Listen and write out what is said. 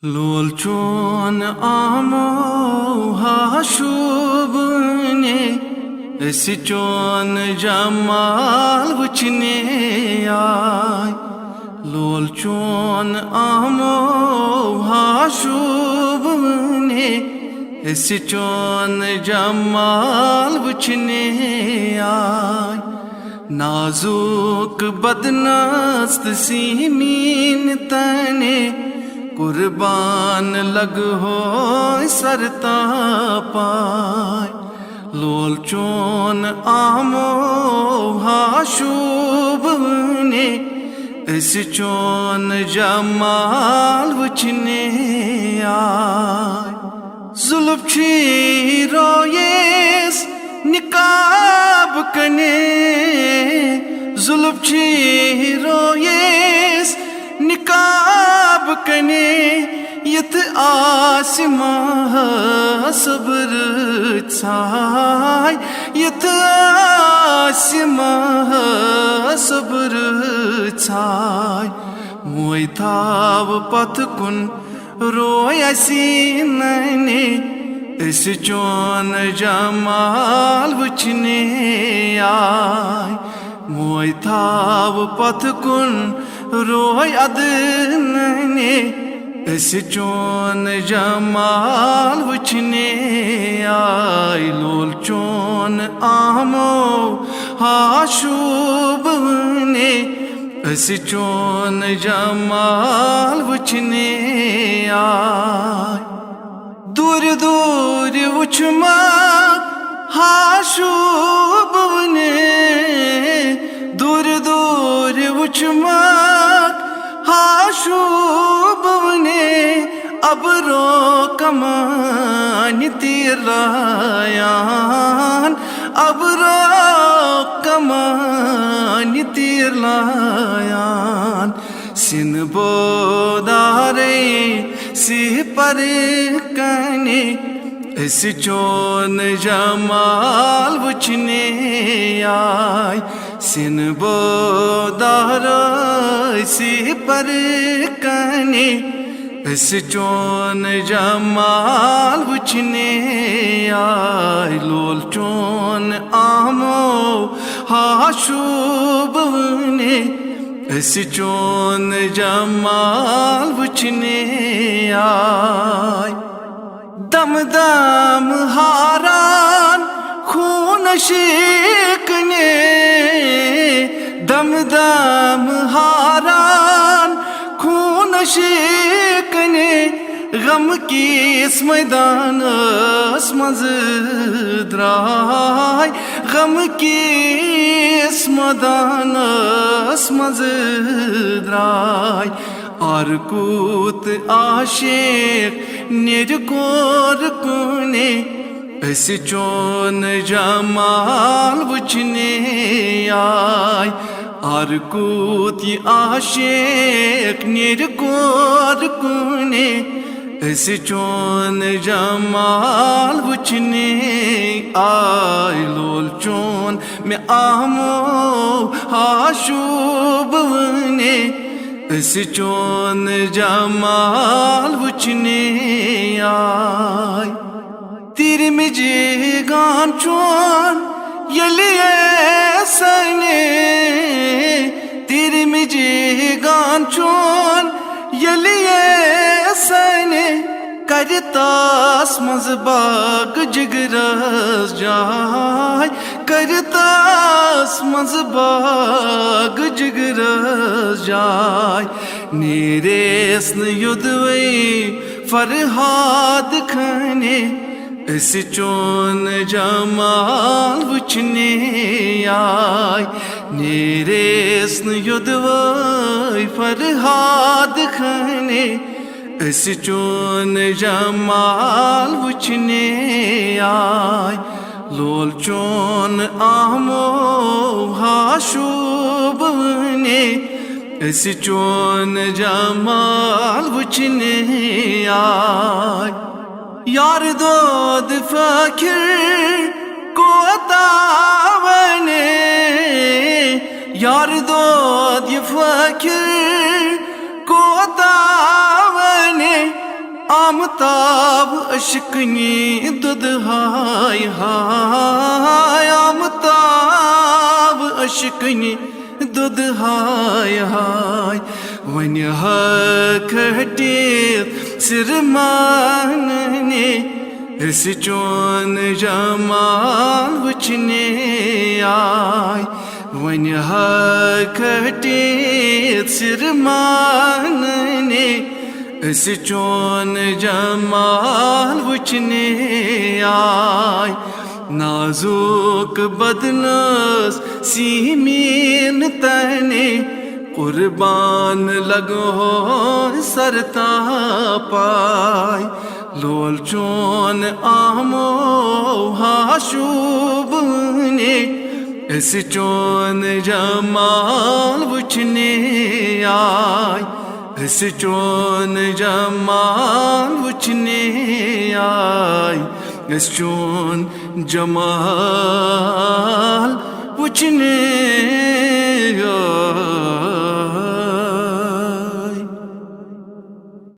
लोल चोन आमो हाशुबने ऐसी चोन जमाल वचने आय। लोल चोन आमो हाशुबने ऐसी चोन जमाल वचने आय। नाजुक बदनस्त सीमीन तने कुर्बान लग हो सरता पाय। लोल चोन आमो हाशुबने इस चोन जमाल वचने आय। जुल्फ छी रोयेस निकाब कने, जुल्फ छी रोयेस निकाब कने यत आसमां सब्र छाय। यत आसमां सब्र छाय। मोय थाव पथ कुन रोयसी नैने इस चोन जमाल वचने आय। मोय थाव पथ कुन रोय अदनने इस चोन जमाल वचने आय। लोल चोन आमो हाशुबने इस चोन जमाल वचने आय। दूर दूर वचमा हाशुबने, दूर दूर वचमा हाशुबने अब रो कमान तीरलायान। अब रो कमान तीरलायान। सिन बोदारे सी पर कने इस चोन जमाल वचने आय। सिन बोदारा सी पर कने इस चोन जमाल वचने आय। लोल चोन आमो हाशुबने इस चोन जमाल वचने आय। दम दम हारान खून शिकने, दम दम हारान खून शिकने गम की इस मैदान मज द्राय। गम की इस मैदान मज द्राय। और कूत आशिक निर्कोर कुने इस चोन जमाल वचने आय। और कूत आशिक निर्कोर कुने इस चोन जमाल वचने आय। लोल चोन में आमो हाशुबने इस चोन जमाल वचने आय। तिर मिजे गान चोन यलिए सने, तिर मिजे गान चोन यलिए सने करतास मज बाग जिगरस जाय। करतास मज बाग जिगरस जाय। नेरेस न युद्धवे फरहाद खने इस चोन जमाल वचने आय। नेरेस न युद्धवे फरहाद खने इस चोन जमाल वचने आय। लोल चोन आमो हाशुबने इस चोन जमाल वचने आय। यार दोद फकीर को तावने, यार दोद फकीर को तावने आमताब अशकनी दुध हाय हाय आमताब अशकनी दुध हाय हाय वन हटे सिरमानने इस चोन जमाल वचने आय वन हटे सिरमानने इस चोन जमाल वचने आय नाजुक बदनस सीमीन तने कुर्बान लगो सरता पाय लोल चोन आमो हाशुबने इस चोन जमाल वचने आय इस चोन जमाल वचने आय इस चोन जमाल वचने